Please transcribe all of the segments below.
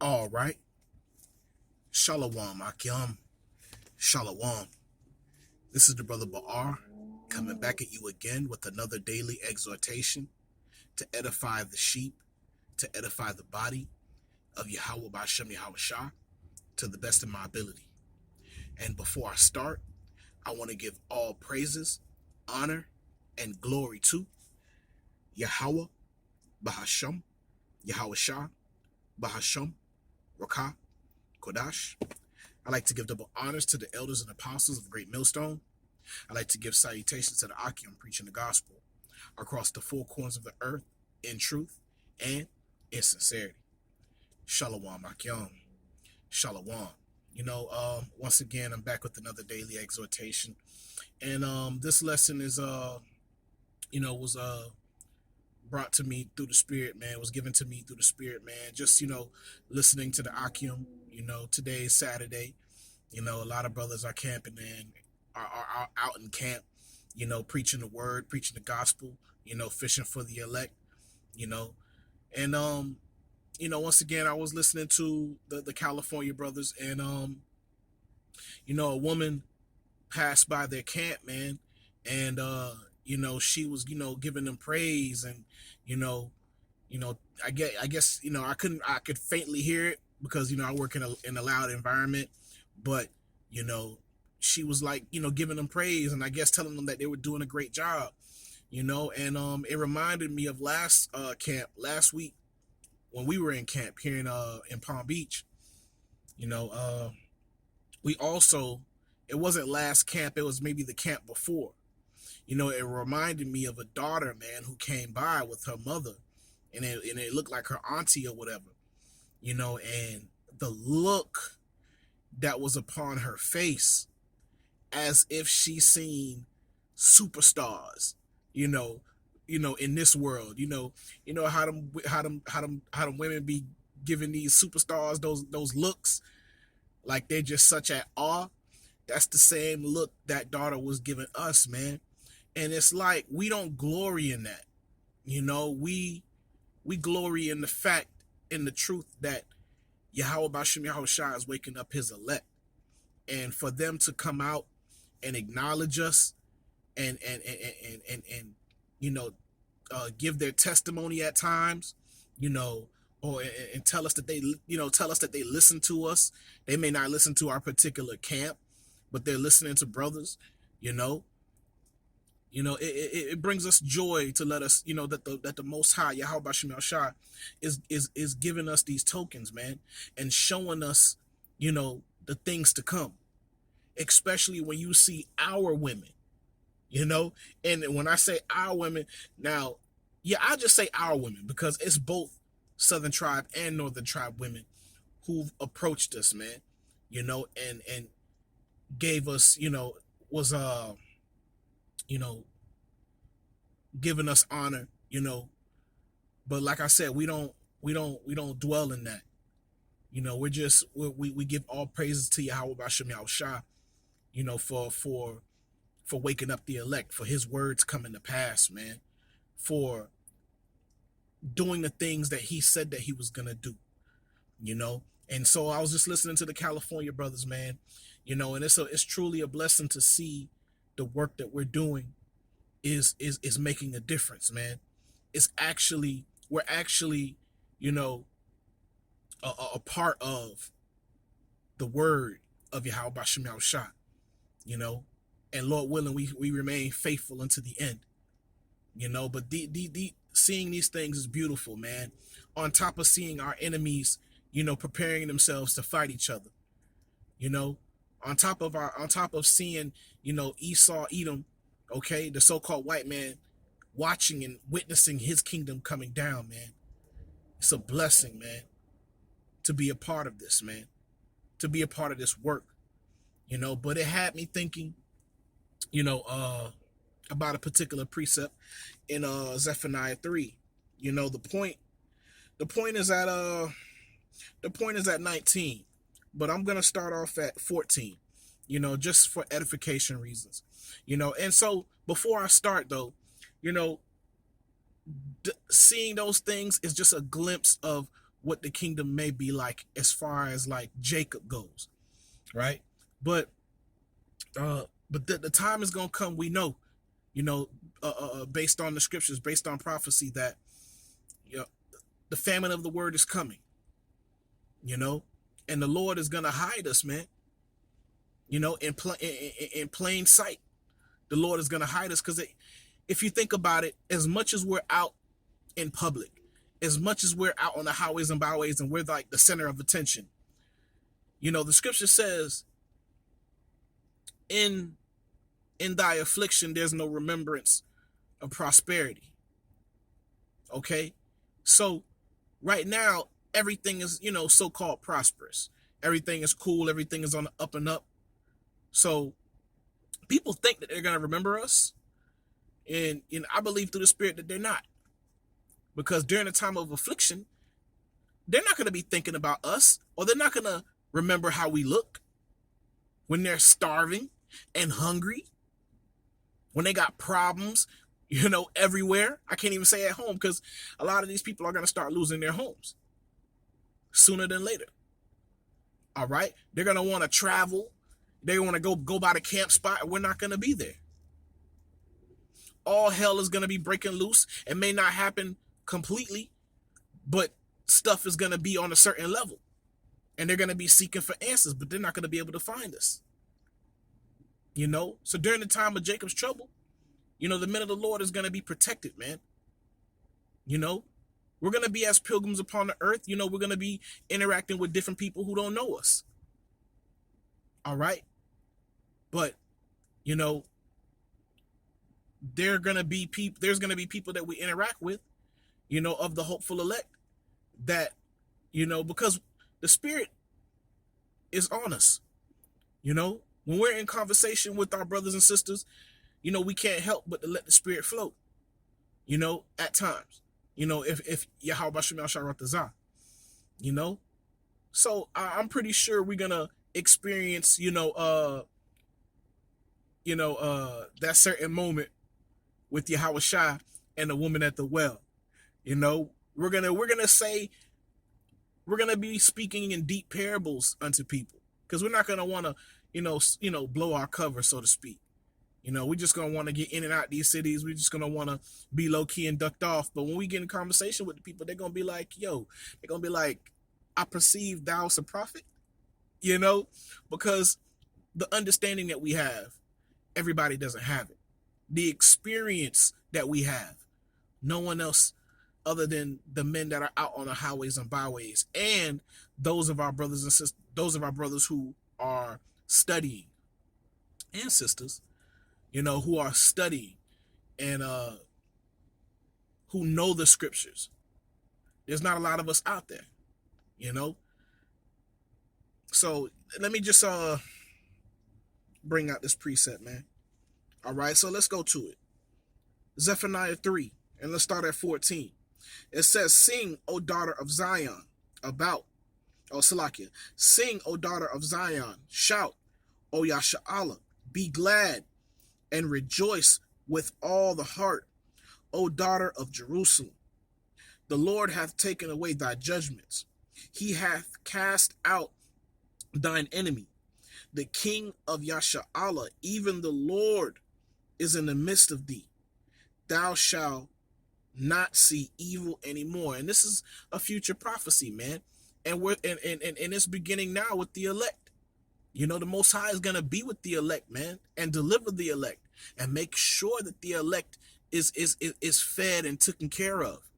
All right. Shalom, Akim. Shalom. This is the brother Ba'ar coming back at you again with another daily exhortation to edify the sheep, to edify the body of Yahweh Ba'Shem Yahweh Shah to the best of my ability. And before I start, I want to give all praises, honor, and glory to Yahweh Ba'Shem Yahweh Shah Ba'Shem Rakah Kodash. I like to give double honors to the elders and apostles of Great Millstone. I like to give salutations to the Akim preaching the gospel across the four corners of the earth in truth and in sincerity. Shalom, Akim. Shalom. Once again, I'm back with another daily exhortation. And this lesson is, was brought to me through the Spirit, man. Was given to me through the Spirit, man. Just, listening to the Akim. Today is Saturday. A lot of brothers are camping and are out in camp, preaching the word, preaching the gospel, fishing for the elect, And, once again, I was listening to the California brothers and, a woman passed by their camp, man. And, she was, giving them praise and, I guess, I could faintly hear it because, I work in a loud environment, but, she was like, giving them praise and I guess telling them that they were doing a great job, and it reminded me of last week when we were in camp here in Palm Beach. We also, it wasn't last camp, it was maybe the camp before. It reminded me of a daughter, man, who came by with her mother and it looked like her auntie or whatever, and the look that was upon her face as if she seen superstars, in this world, how them women be giving these superstars those looks like they're just such at awe. That's the same look that daughter was giving us, man. And it's like we don't glory in that. We glory in the fact, in the truth that Yahweh Ba'Shem Yahweh Shah is waking up his elect. And for them to come out and acknowledge us and give their testimony at times, or and tell us that they listen to us. They may not listen to our particular camp, but they're listening to brothers, it brings us joy to let us, that the Most High, Yahweh Ba'Shem Yahweh Shah, is giving us these tokens, man, and showing us, the things to come, especially when you see our women, and when I say our women, now, yeah, I just say our women because it's both Southern Tribe and Northern Tribe women who've approached us, man, and gave us, was giving us honor, but like I said, we don't dwell in that. We give all praises to Yahweh Ba'Shem Yahweh Shah, for waking up the elect, for his words coming to pass, man, for doing the things that he said that he was gonna do, And so I was just listening to the California brothers, man, and it's truly a blessing to see the work that we're doing is making a difference, man. We're actually, a part of the word of Yahweh Ba'Shem Yahweh Shah, and Lord willing, we remain faithful unto the end, but seeing these things is beautiful, man. On top of seeing our enemies, preparing themselves to fight each other, on top of seeing, Esau, Edom, okay, the so-called white man, watching and witnessing his kingdom coming down, man. It's a blessing, man, to be a part of this, man, to be a part of this work, but it had me thinking, about a particular precept in Zephaniah 3. The point is at 19, but I'm gonna start off at 14, just for edification reasons, and so before I start though, seeing those things is just a glimpse of what the kingdom may be like as far as like Jacob goes, right? But the time is gonna come. We know, you know, based on the scriptures, based on prophecy, that you know, the famine of the word is coming. You know, and the Lord is gonna hide us, man. You know, in plain sight, the Lord is gonna hide us because if you think about it, as much as we're out in public, as much as we're out on the highways and byways, and we're like the center of attention, you know, the scripture says, in thy affliction there's no remembrance of prosperity. Okay, so right now everything is, you know, so-called prosperous. Everything is cool, everything is on the up and up. So people think that they're going to remember us, and I believe through the Spirit that they're not, because during a time of affliction they're not going to be thinking about us, or they're not going to remember how we look when they're starving and hungry, when they got problems, you know, everywhere. I can't even say at home, because a lot of these people are going to start losing their homes sooner than later. All right, they're going to want to travel, they want to go by the camp spot, and we're not going to be there. All hell is going to be breaking loose. It may not happen completely, but stuff is going to be on a certain level, and they're going to be seeking for answers, but they're not going to be able to find us. You know, so during the time of Jacob's trouble, you know, the men of the Lord is going to be protected, man. You know, we're going to be as pilgrims upon the earth. You know, we're going to be interacting with different people who don't know us. All right. But, you know, there's going to be people that we interact with, you know, of the hopeful elect, that, you know, because the Spirit is on us. You know, when we're in conversation with our brothers and sisters, you know, we can't help but to let the Spirit flow, you know, at times, you know, if Yahweh Shemel Sharatazah, you know. So I'm pretty sure we're going to experience, that certain moment with Yahweh Shai and the woman at the well. You know, we're gonna be speaking in deep parables unto people, because we're not gonna want to, blow our cover, so to speak. You know, we're just gonna want to get in and out these cities. We're just gonna want to be low key and ducked off. But when we get in conversation with the people, they're gonna be like, I perceive thou as a prophet. You know, because the understanding that we have, everybody doesn't have it. The experience that we have, no one else other than the men that are out on the highways and byways, and those of our brothers and sisters, those of our brothers who are studying, and sisters, you know, who are studying and who know the scriptures. There's not a lot of us out there, you know. So let me just bring out this precept, man. All right, so let's go to it. Zephaniah 3, and let's start at 14. It says, "Sing, O daughter of Zion, Salakia. Sing, O daughter of Zion. Shout, O Yasha'Allah. Be glad and rejoice with all the heart, O daughter of Jerusalem. The Lord hath taken away thy judgments. He hath cast out thine enemy. The King of Yasha'Allah, even the Lord, is in the midst of thee. Thou shalt not see evil anymore." And this is a future prophecy, man. And we're and it's beginning now with the elect. You know, the Most High is gonna be with the elect, man, and deliver the elect and make sure that the elect is fed and taken care of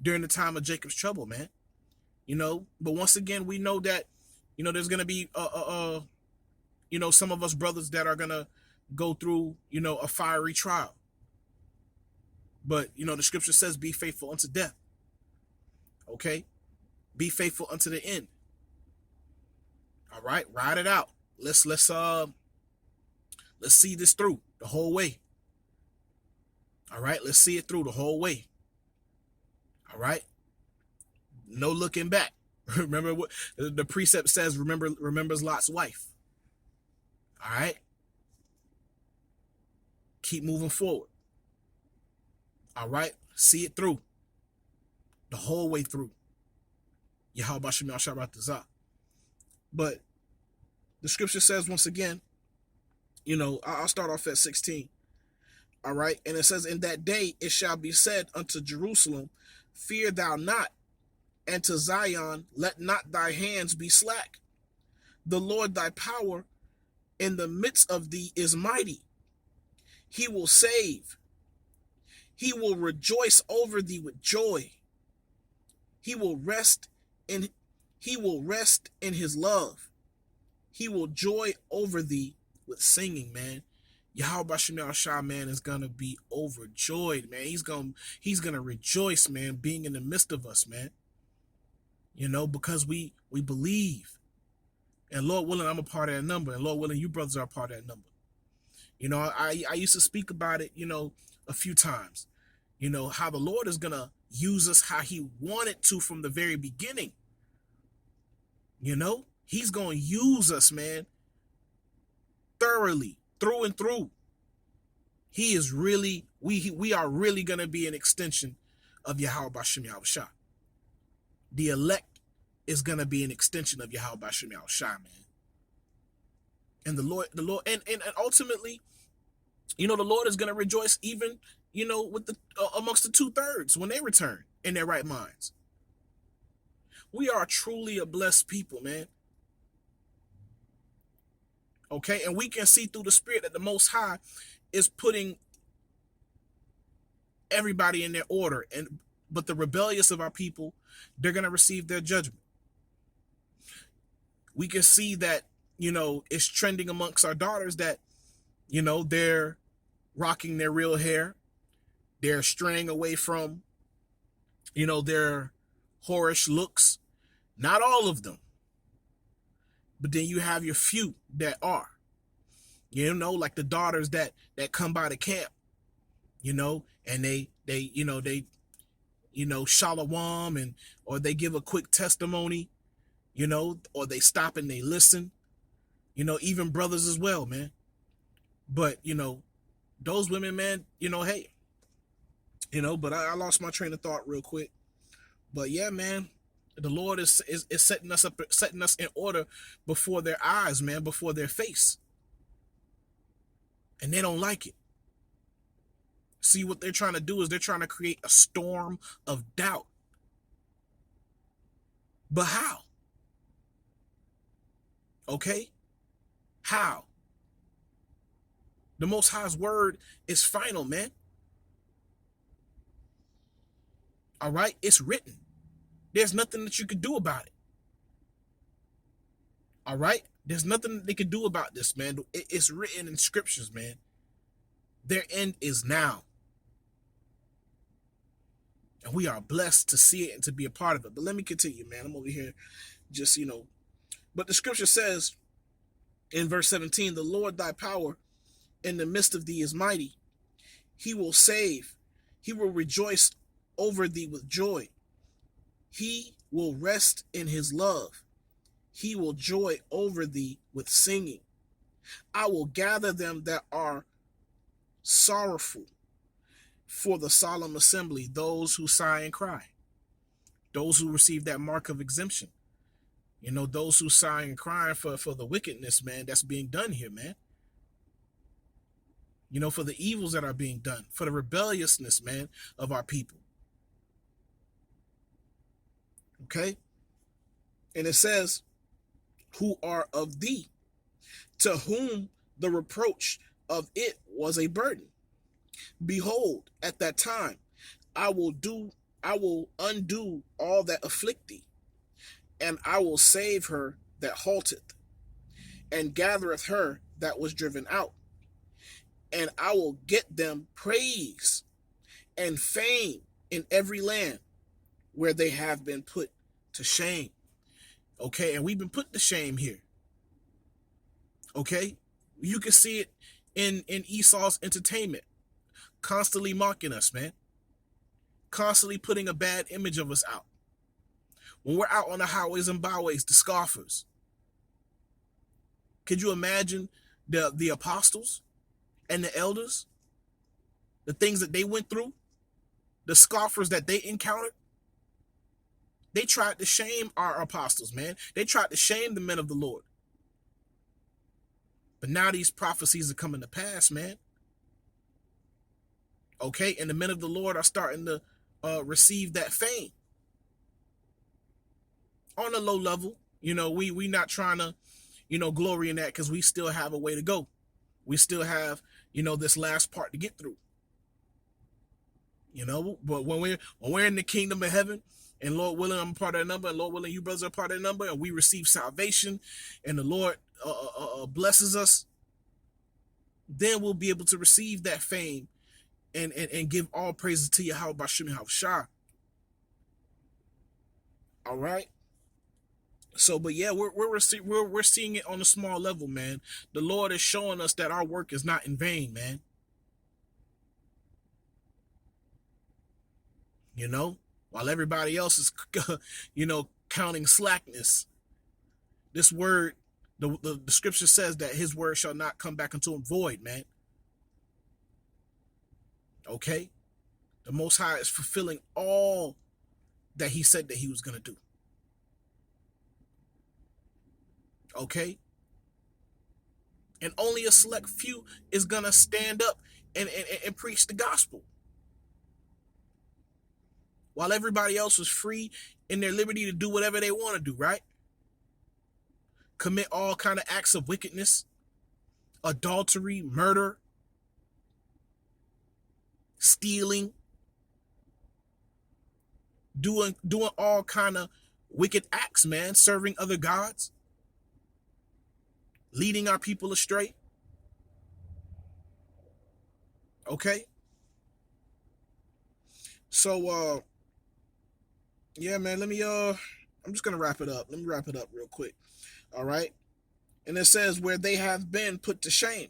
during the time of Jacob's trouble, man. You know, but once again, we know that, you know, there's gonna be some of us brothers that are gonna go through, you know, a fiery trial. But, you know, the scripture says, be faithful unto death. Okay? Be faithful unto the end. All right? Ride it out. Let's see this through the whole way. All right? Let's see it through the whole way. All right? No looking back. Remember what the precept says, remembers Lot's wife. All right? Keep moving forward. All right? See it through. The whole way through. Yahweh Shem Yahshua. But the scripture says once again, I'll start off at 16. All right. And it says, in that day it shall be said unto Jerusalem, fear thou not, and to Zion, let not thy hands be slack. The Lord thy power in the midst of thee is mighty. He will save. He will rejoice over thee with joy. He will rest in his love. He will joy over thee with singing, man. Yahweh Shem Yahshua, man, is gonna be overjoyed, man. He's gonna rejoice, man, being in the midst of us, man. Because we believe. And Lord willing, I'm a part of that number. And Lord willing, you brothers are a part of that number. I used to speak about it, a few times. How the Lord is gonna use us how he wanted to from the very beginning. He's gonna use us, man, thoroughly, through and through. He is really, we are really gonna be an extension of Yahweh Shem Yahshua. The elect is gonna be an extension of Yahweh Shem Yahshua, man. And the Lord, and ultimately, the Lord is gonna rejoice even, with the amongst the 2/3 when they return in their right minds. We are truly a blessed people, man. Okay, and we can see through the Spirit that the Most High is putting everybody in their order, but the rebellious of our people, they're gonna receive their judgment. We can see that, it's trending amongst our daughters that, they're rocking their real hair. They're straying away from, their whorish looks. Not all of them. But then you have your few that are. Like the daughters that come by the camp, and they shalom, and or they give a quick testimony, or they stop and they listen, even brothers as well, man. But, those women, man, hey, but I lost my train of thought real quick. But yeah, man, the Lord is setting us up, setting us in order before their eyes, man, before their face. And they don't like it. See, what they're trying to do is they're trying to create a storm of doubt. But how? Okay? How? The Most High's word is final, man. All right? It's written. There's nothing that you can do about it. All right? There's nothing they can do about this, man. It's written in scriptures, man. Their end is now. And we are blessed to see it and to be a part of it. But let me continue, man. I'm over here just, But the scripture says in verse 17, the Lord thy power in the midst of thee is mighty. He will save. He will rejoice over thee with joy. He will rest in his love. He will joy over thee with singing. I will gather them that are sorrowful for the solemn assembly, those who sigh and cry, those who receive that mark of exemption, those who sigh and cry for the wickedness, man, that's being done here, man. For the evils that are being done, for the rebelliousness, man, of our people. Okay? And it says, who are of thee, to whom the reproach of it was a burden. Behold, at that time, I will undo all that afflict thee, and I will save her that halteth, and gathereth her that was driven out. And I will get them praise and fame in every land where they have been put to shame. Okay, and we've been put to shame here. Okay, you can see it in Esau's entertainment, constantly mocking us, man. Constantly putting a bad image of us out. When we're out on the highways and byways, the scoffers. Could you imagine the apostles and the elders, the things that they went through, the scoffers that they encountered? They tried to shame our apostles, man. They tried to shame the men of the Lord. But now these prophecies are coming to pass, man. Okay, and the men of the Lord are starting to receive that fame on a low level. We not trying to, glory in that, because we still have a way to go. We still have, this last part to get through. But when we're in the kingdom of heaven, and Lord willing, I'm a part of that number, and Lord willing, you brothers are a part of that number, and we receive salvation, and the Lord blesses us, then we'll be able to receive that fame and give all praises to Yahweh Bashim Yahushua. All right. So, but yeah, we're seeing it on a small level, man. The Lord is showing us that our work is not in vain, man. While everybody else is, counting slackness, this word, the scripture says that his word shall not come back unto him void, man. Okay? The Most High is fulfilling all that he said that he was going to do. Okay? And only a select few is going to stand up and preach the gospel. While everybody else was free in their liberty to do whatever they want to do, right? Commit all kind of acts of wickedness, adultery, murder, stealing, doing all kind of wicked acts, man, serving other gods, leading our people astray. Okay? So yeah, man, I'm just going to wrap it up. Let me wrap it up real quick. All right? And it says, where they have been put to shame.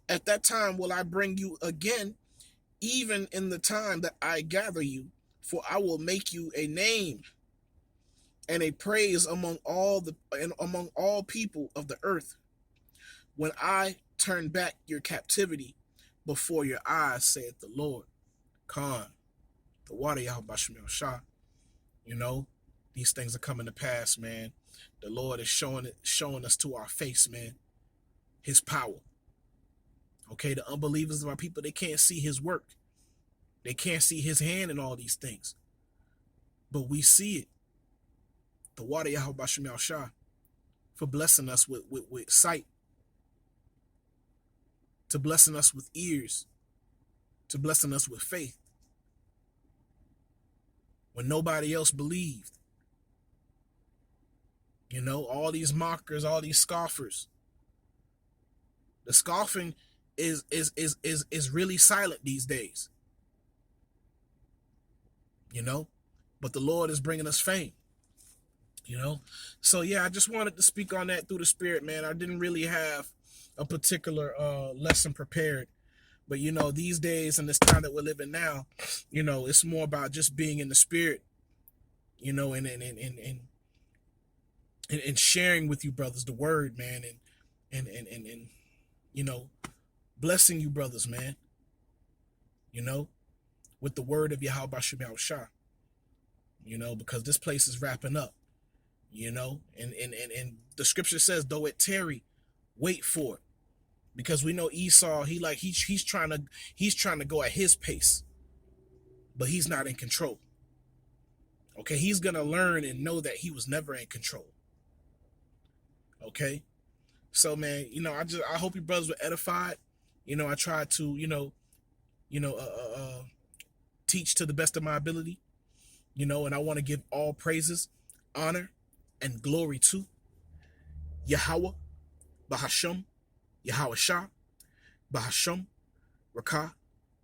At that time will I bring you again, even in the time that I gather you, for I will make you a name and a praise among all people of the earth, when I turn back your captivity before your eyes, saith the Lord. Khan, the water Yahweh Bashim Yahushua. These things are coming to pass, man. The Lord is showing us to our face, man, his power. Okay, the unbelievers of our people, they can't see his work. They can't see his hand in all these things. But we see it. The water Yahweh Bashim Yahushua, for blessing us with sight, to blessing us with ears, to blessing us with faith, when nobody else believed. All these mockers, all these scoffers. The scoffing is really silent these days. But the Lord is bringing us fame. So yeah, I just wanted to speak on that through the Spirit, man. I didn't really have a particular lesson prepared, but these days and this time that we're living now, it's more about just being in the Spirit, and sharing with you brothers the word, man, and blessing you brothers, man, with the word of Yahweh Bashim Yahushua, because this place is wrapping up, and the scripture says, though it tarry, wait for it, because we know Esau, he's trying to go at his pace, but he's not in control. Okay, he's gonna learn and know that he was never in control. Okay, so man, I hope you brothers were edified. I tried to teach to the best of my ability. And I want to give all praises, honor, and glory to Yahweh, Bahasham, Yahweh Shah, Bahasham, Rakah,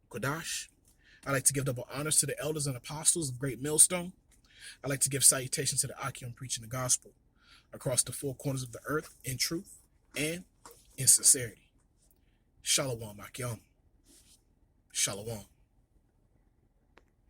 Kodash. I like to give double honors to the elders and apostles of Great Millstone. I like to give salutations to the Akim preaching the gospel across the four corners of the earth in truth and in sincerity. Shalom, Akim. Shalom.